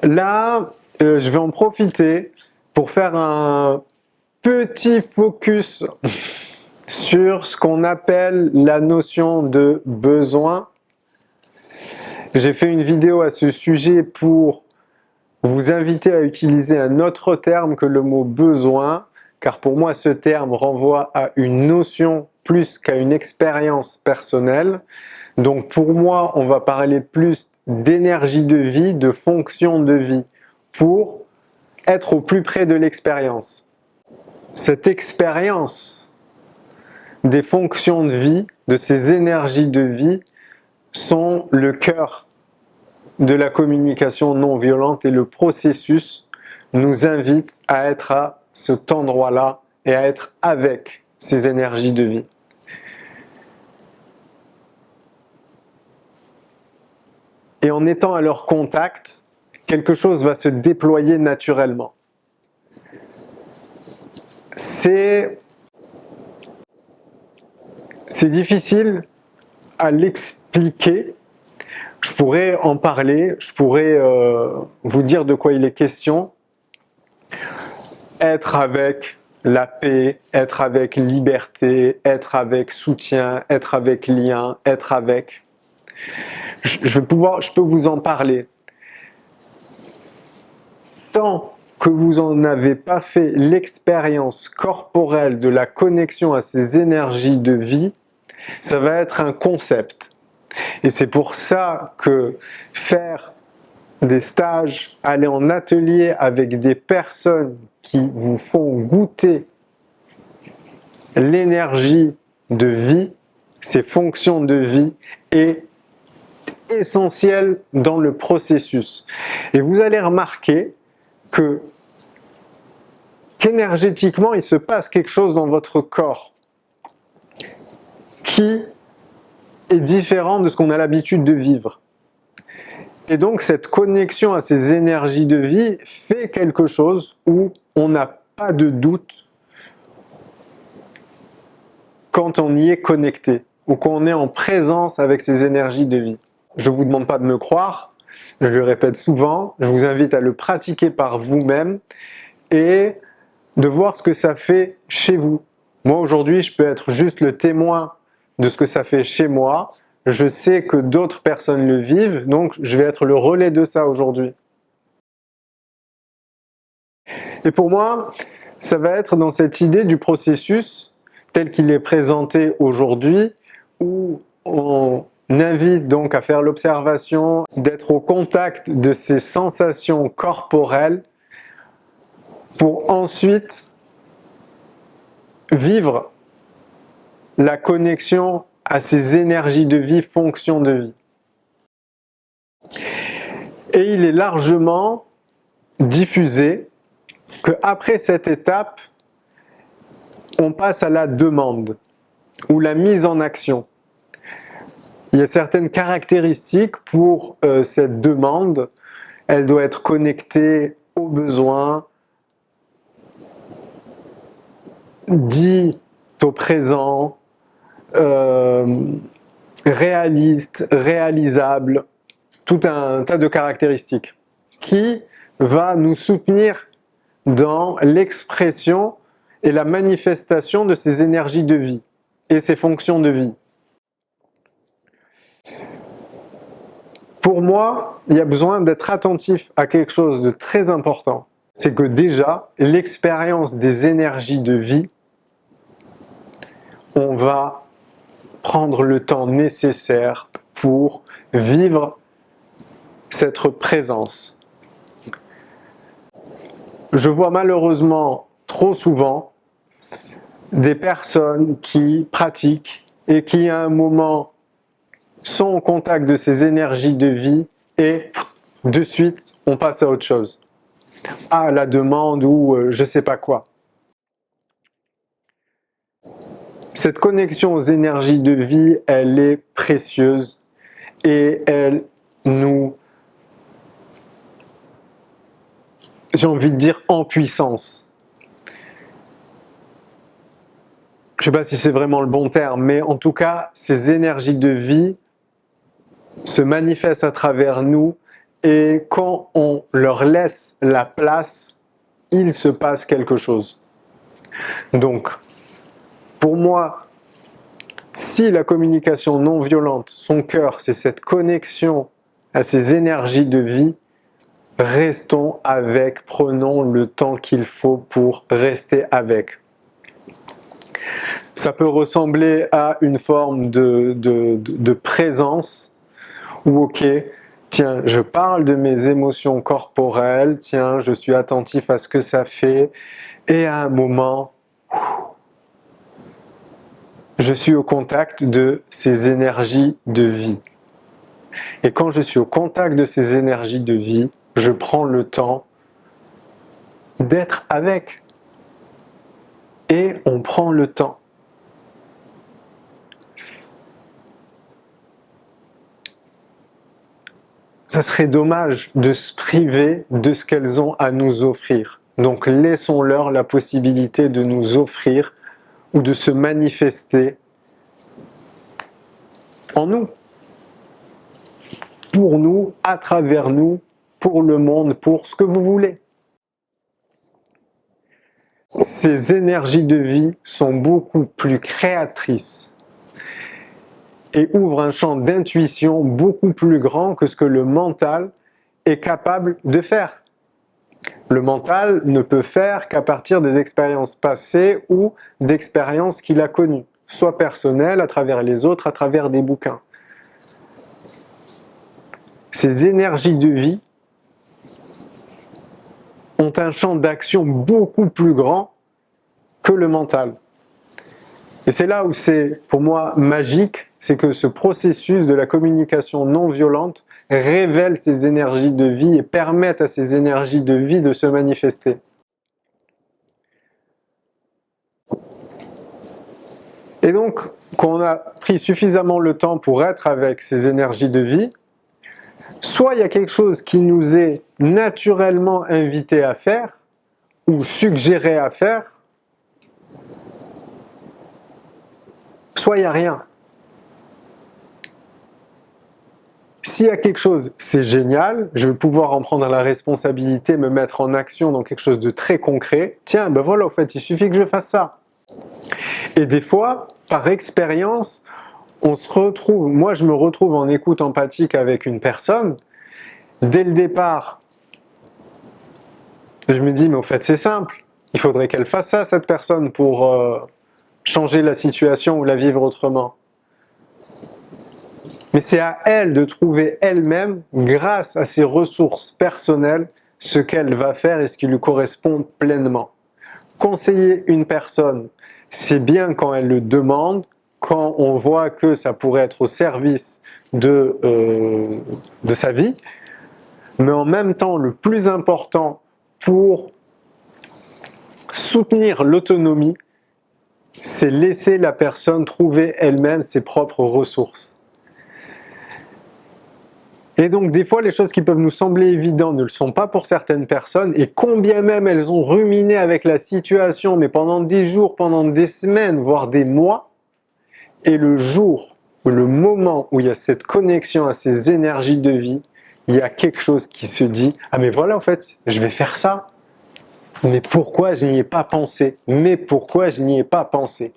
Là, je vais en profiter pour faire un petit focus sur ce qu'on appelle la notion de besoin. J'ai fait une vidéo à ce sujet pour vous inviter à utiliser un autre terme que le mot besoin, car pour moi ce terme renvoie à une notion plus qu'à une expérience personnelle. Donc pour moi, on va parler plus d'énergie de vie, de fonction de vie, pour être au plus près de l'expérience. Cette expérience des fonctions de vie, de ces énergies de vie, sont le cœur de la communication non violente, et le processus nous invite à être à cet endroit-là et à être avec ces énergies de vie. Et en étant à leur contact, quelque chose va se déployer naturellement. C'est difficile à l'expliquer. Je pourrais en parler, je pourrais vous dire de quoi il est question. Être avec la paix, être avec liberté, être avec soutien, être avec lien, être avec. Je peux vous en parler. Tant que vous n'en avez pas fait l'expérience corporelle de la connexion à ces énergies de vie, ça va être un concept. Et c'est pour ça que faire des stages, aller en atelier avec des personnes qui vous font goûter l'énergie de vie, ces fonctions de vie, est essentiel dans le processus. Et vous allez remarquer qu'énergétiquement, il se passe quelque chose dans votre corps qui est différent de ce qu'on a l'habitude de vivre. Et donc cette connexion à ces énergies de vie fait quelque chose où on n'a pas de doute quand on y est connecté, ou quand on est en présence avec ces énergies de vie. Je ne vous demande pas de me croire, je le répète souvent, je vous invite à le pratiquer par vous-même et de voir ce que ça fait chez vous. Moi aujourd'hui, je peux être juste le témoin de ce que ça fait chez moi. Je sais que d'autres personnes le vivent, donc je vais être le relais de ça aujourd'hui. Et pour moi, ça va être dans cette idée du processus tel qu'il est présenté aujourd'hui, où on invite donc à faire l'observation, d'être au contact de ces sensations corporelles pour ensuite vivre la connexion à ces énergies de vie, fonctions de vie. Et il est largement diffusé qu'après cette étape, on passe à la demande ou la mise en action. Il y a certaines caractéristiques pour cette demande. Elle doit être connectée aux besoins, dit au présent, réaliste, réalisable, tout un tas de caractéristiques qui va nous soutenir dans l'expression et la manifestation de ces énergies de vie et ces fonctions de vie. Pour moi, il y a besoin d'être attentif à quelque chose de très important. C'est que déjà, l'expérience des énergies de vie, on va prendre le temps nécessaire pour vivre cette présence. Je vois malheureusement trop souvent des personnes qui pratiquent et qui à un moment sont au contact de ces énergies de vie et de suite on passe à autre chose, à la demande ou je sais pas quoi. Cette connexion aux énergies de vie, elle est précieuse et elle nous, j'ai envie de dire, en puissance. Je ne sais pas si c'est vraiment le bon terme, mais en tout cas, ces énergies de vie se manifestent à travers nous et quand on leur laisse la place, il se passe quelque chose. Donc, pour moi, si la communication non violente, son cœur, c'est cette connexion à ces énergies de vie, restons avec, prenons le temps qu'il faut pour rester avec. Ça peut ressembler à une forme de présence où, ok, tiens, je parle de mes émotions corporelles, tiens, je suis attentif à ce que ça fait, et à un moment, je suis au contact de ces énergies de vie. Et quand je suis au contact de ces énergies de vie, je prends le temps d'être avec. Et on prend le temps. Ça serait dommage de se priver de ce qu'elles ont à nous offrir. Donc laissons-leur la possibilité de nous offrir ou de se manifester en nous. Pour nous, à travers nous, pour le monde, pour ce que vous voulez. Ces énergies de vie sont beaucoup plus créatrices et ouvrent un champ d'intuition beaucoup plus grand que ce que le mental est capable de faire. Le mental ne peut faire qu'à partir des expériences passées ou d'expériences qu'il a connues, soit personnelles, à travers les autres, à travers des bouquins. Ces énergies de vie ont un champ d'action beaucoup plus grand que le mental. Et c'est là où c'est, pour moi, magique, c'est que ce processus de la communication non violente révèle ces énergies de vie et permet à ces énergies de vie de se manifester. Et donc, quand on a pris suffisamment le temps pour être avec ces énergies de vie, soit il y a quelque chose qui nous est naturellement invité à faire ou suggéré à faire, soit il n'y a rien. S'il y a quelque chose, c'est génial, je vais pouvoir en prendre la responsabilité, me mettre en action dans quelque chose de très concret. Tiens, ben voilà, au fait, il suffit que je fasse ça. Et des fois, par expérience, on se retrouve, moi je me retrouve en écoute empathique avec une personne. Dès le départ, je me dis, mais au fait, c'est simple. Il faudrait qu'elle fasse ça, cette personne, pour changer la situation ou la vivre autrement. Mais c'est à elle de trouver elle-même, grâce à ses ressources personnelles, ce qu'elle va faire et ce qui lui correspond pleinement. Conseiller une personne, c'est bien quand elle le demande, quand on voit que ça pourrait être au service de sa vie, mais en même temps, le plus important pour soutenir l'autonomie, c'est laisser la personne trouver elle-même ses propres ressources. Et donc des fois les choses qui peuvent nous sembler évidentes ne le sont pas pour certaines personnes, et combien même elles ont ruminé avec la situation, mais pendant des jours, pendant des semaines, voire des mois, et le jour, ou le moment où il y a cette connexion à ces énergies de vie, il y a quelque chose qui se dit « Ah mais voilà en fait, je vais faire ça, mais pourquoi je n'y ai pas pensé ? Mais pourquoi je n'y ai pas pensé ?»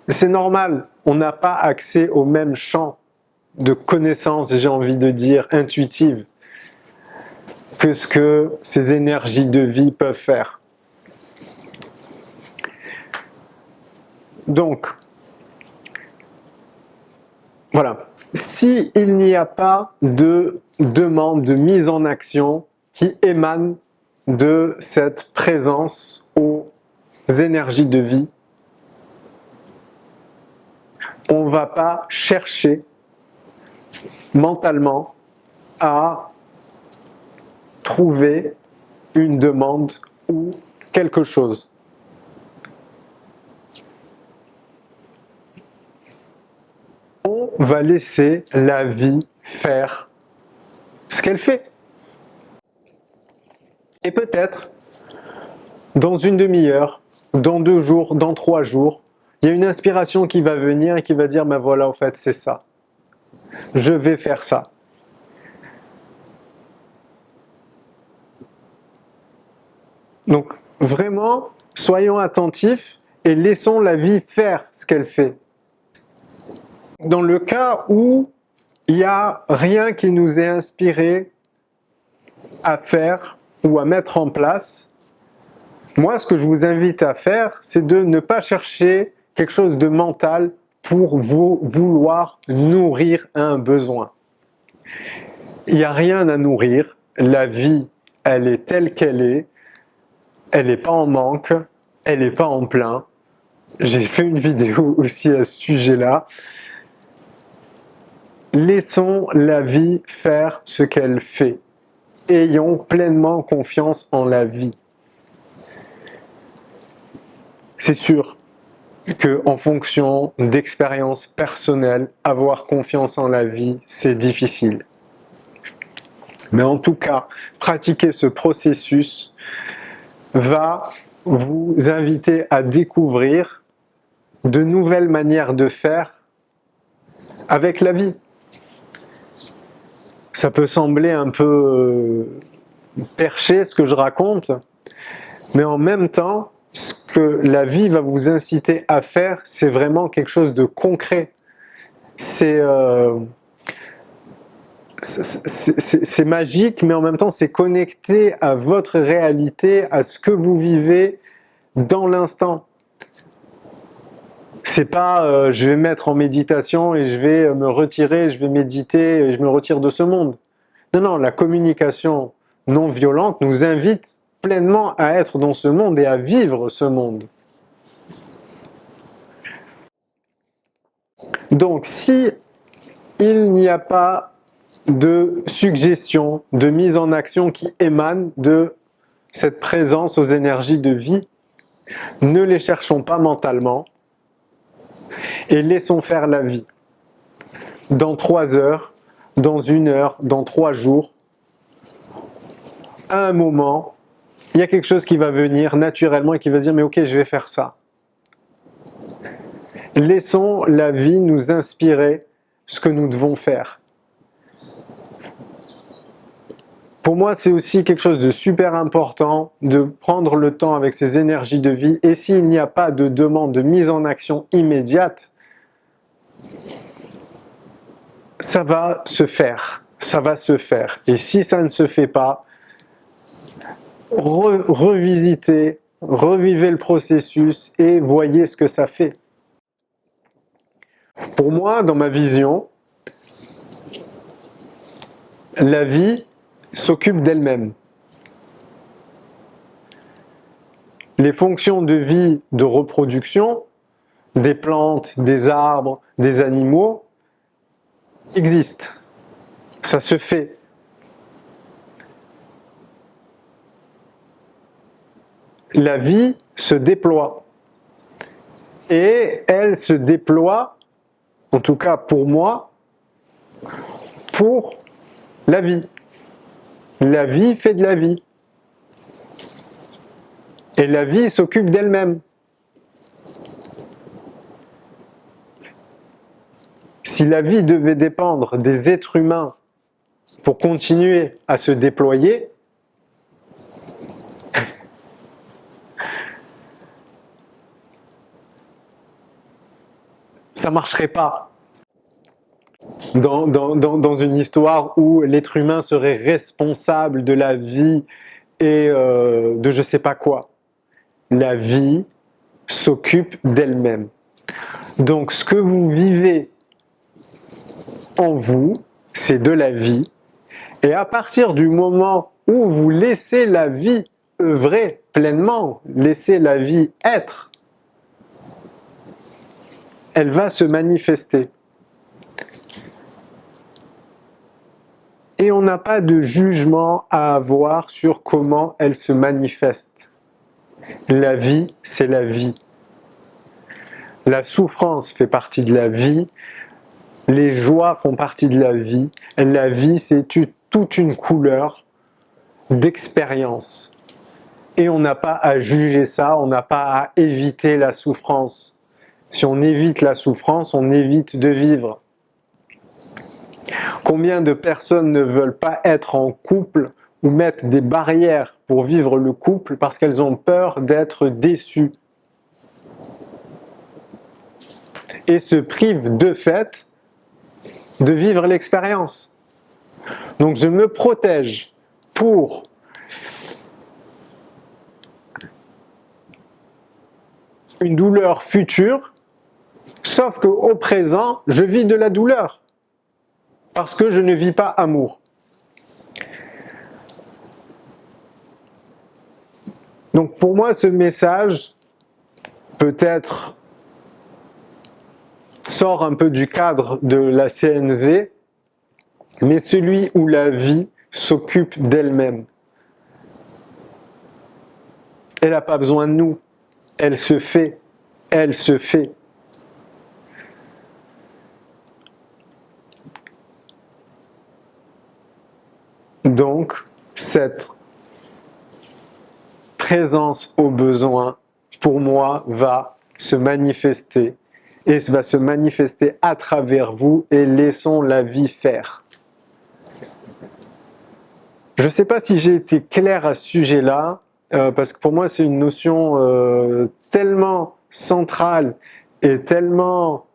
C'est normal, on n'a pas accès au même champ de connaissances, j'ai envie de dire, intuitives, que ce que ces énergies de vie peuvent faire. Donc, voilà. S'il n'y a pas de demande, de mise en action qui émane de cette présence aux énergies de vie, on ne va pas chercher mentalement à trouver une demande ou quelque chose. On va laisser la vie faire ce qu'elle fait. Et peut-être, dans une demi-heure, dans 2 jours, dans 3 jours, il y a une inspiration qui va venir et qui va dire, ben voilà, en fait, c'est ça. Je vais faire ça. Donc vraiment, soyons attentifs et laissons la vie faire ce qu'elle fait. Dans le cas où il n'y a rien qui nous est inspiré à faire ou à mettre en place, moi, ce que je vous invite à faire, c'est de ne pas chercher quelque chose de mental pour vous vouloir nourrir un besoin. Il n'y a rien à nourrir. La vie, elle est telle qu'elle est. Elle n'est pas en manque. Elle n'est pas en plein. J'ai fait une vidéo aussi à ce sujet-là. Laissons la vie faire ce qu'elle fait. Ayons pleinement confiance en la vie. C'est sûr qu'en fonction d'expériences personnelles, avoir confiance en la vie, c'est difficile. Mais en tout cas, pratiquer ce processus va vous inviter à découvrir de nouvelles manières de faire avec la vie. Ça peut sembler un peu perché ce que je raconte, mais en même temps, ce que la vie va vous inciter à faire, c'est vraiment quelque chose de concret. C'est magique, mais en même temps, c'est connecté à votre réalité, à ce que vous vivez dans l'instant. C'est pas je vais me mettre en méditation et je vais me retirer, je vais méditer et je me retire de ce monde. Non, non, la communication non violente nous invite pleinement à être dans ce monde et à vivre ce monde. Donc, si il n'y a pas de suggestions, de mise en action qui émanent de cette présence aux énergies de vie, ne les cherchons pas mentalement et laissons faire la vie. Dans 3 heures, dans 1 heure, dans 3 jours, à un moment, il y a quelque chose qui va venir naturellement et qui va dire « mais ok, je vais faire ça ». Laissons la vie nous inspirer ce que nous devons faire. Pour moi, c'est aussi quelque chose de super important de prendre le temps avec ces énergies de vie. Et s'il n'y a pas de demande de mise en action immédiate, ça va se faire. Ça va se faire. Et si ça ne se fait pas, revisitez, revivez le processus et voyez ce que ça fait. Pour moi, dans ma vision, la vie s'occupe d'elle-même. Les fonctions de vie de reproduction des plantes, des arbres, des animaux existent. Ça se fait. La vie se déploie. Et elle se déploie, en tout cas pour moi, pour la vie. La vie fait de la vie. Et la vie s'occupe d'elle-même. Si la vie devait dépendre des êtres humains pour continuer à se déployer, ça ne marcherait pas. Dans une histoire où l'être humain serait responsable de la vie et de je ne sais pas quoi. La vie s'occupe d'elle-même. Donc ce que vous vivez en vous, c'est de la vie. Et à partir du moment où vous laissez la vie œuvrer pleinement, laissez la vie être, elle va se manifester. Et on n'a pas de jugement à avoir sur comment elle se manifeste. La vie, c'est la vie. La souffrance fait partie de la vie. Les joies font partie de la vie. La vie, c'est toute une couleur d'expérience. Et on n'a pas à juger ça, on n'a pas à éviter la souffrance. Si on évite la souffrance, on évite de vivre. Combien de personnes ne veulent pas être en couple ou mettent des barrières pour vivre le couple parce qu'elles ont peur d'être déçues. Et se privent de fait de vivre l'expérience. Donc je me protège pour une douleur future, sauf qu'au présent, je vis de la douleur parce que je ne vis pas amour. Donc pour moi, ce message peut-être sort un peu du cadre de la CNV, mais celui où la vie s'occupe d'elle-même. Elle n'a pas besoin de nous, elle se fait, elle se fait. Donc, cette présence au besoin, pour moi, va se manifester et va se manifester à travers vous et laissons la vie faire. Je ne sais pas si j'ai été clair à ce sujet-là, parce que pour moi c'est une notion tellement centrale et tellement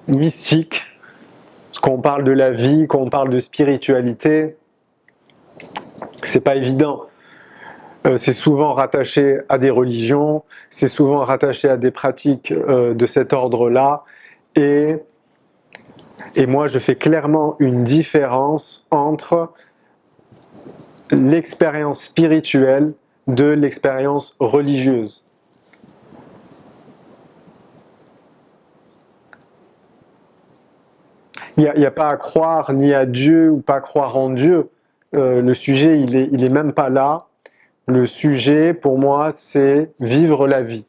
mystique, quand on parle de la vie, quand on parle de spiritualité, c'est pas évident. C'est souvent rattaché à des religions, c'est souvent rattaché à des pratiques de cet ordre-là, et moi je fais clairement une différence entre l'expérience spirituelle de l'expérience religieuse. Il n'y a pas à croire ni à Dieu ou pas croire en Dieu. Le sujet, il est même pas là. Le sujet, pour moi, c'est vivre la vie.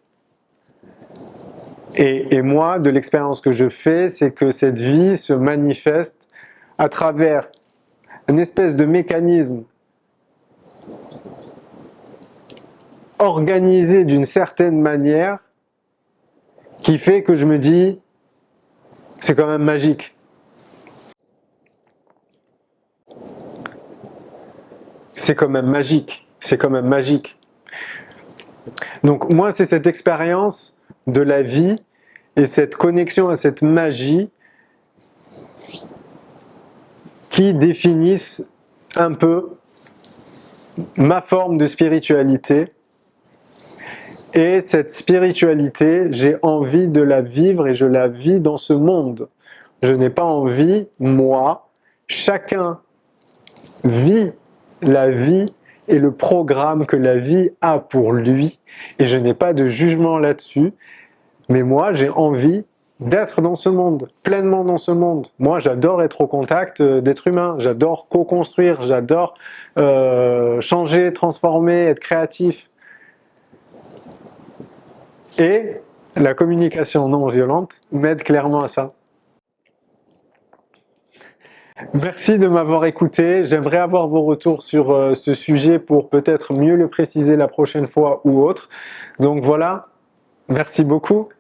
Et moi, de l'expérience que je fais, c'est que cette vie se manifeste à travers une espèce de mécanisme organisé d'une certaine manière qui fait que je me dis, c'est quand même magique. C'est quand même magique, c'est quand même magique. Donc moi, c'est cette expérience de la vie et cette connexion à cette magie qui définissent un peu ma forme de spiritualité. Et cette spiritualité, j'ai envie de la vivre et je la vis dans ce monde. Je n'ai pas envie, moi, chacun vit la vie et le programme que la vie a pour lui, et je n'ai pas de jugement là-dessus, mais moi j'ai envie d'être dans ce monde, pleinement dans ce monde. Moi j'adore être au contact d'êtres humains, j'adore co-construire, j'adore changer, transformer, être créatif. Et la communication non violente m'aide clairement à ça. Merci de m'avoir écouté. J'aimerais avoir vos retours sur ce sujet pour peut-être mieux le préciser la prochaine fois ou autre. Donc voilà, merci beaucoup.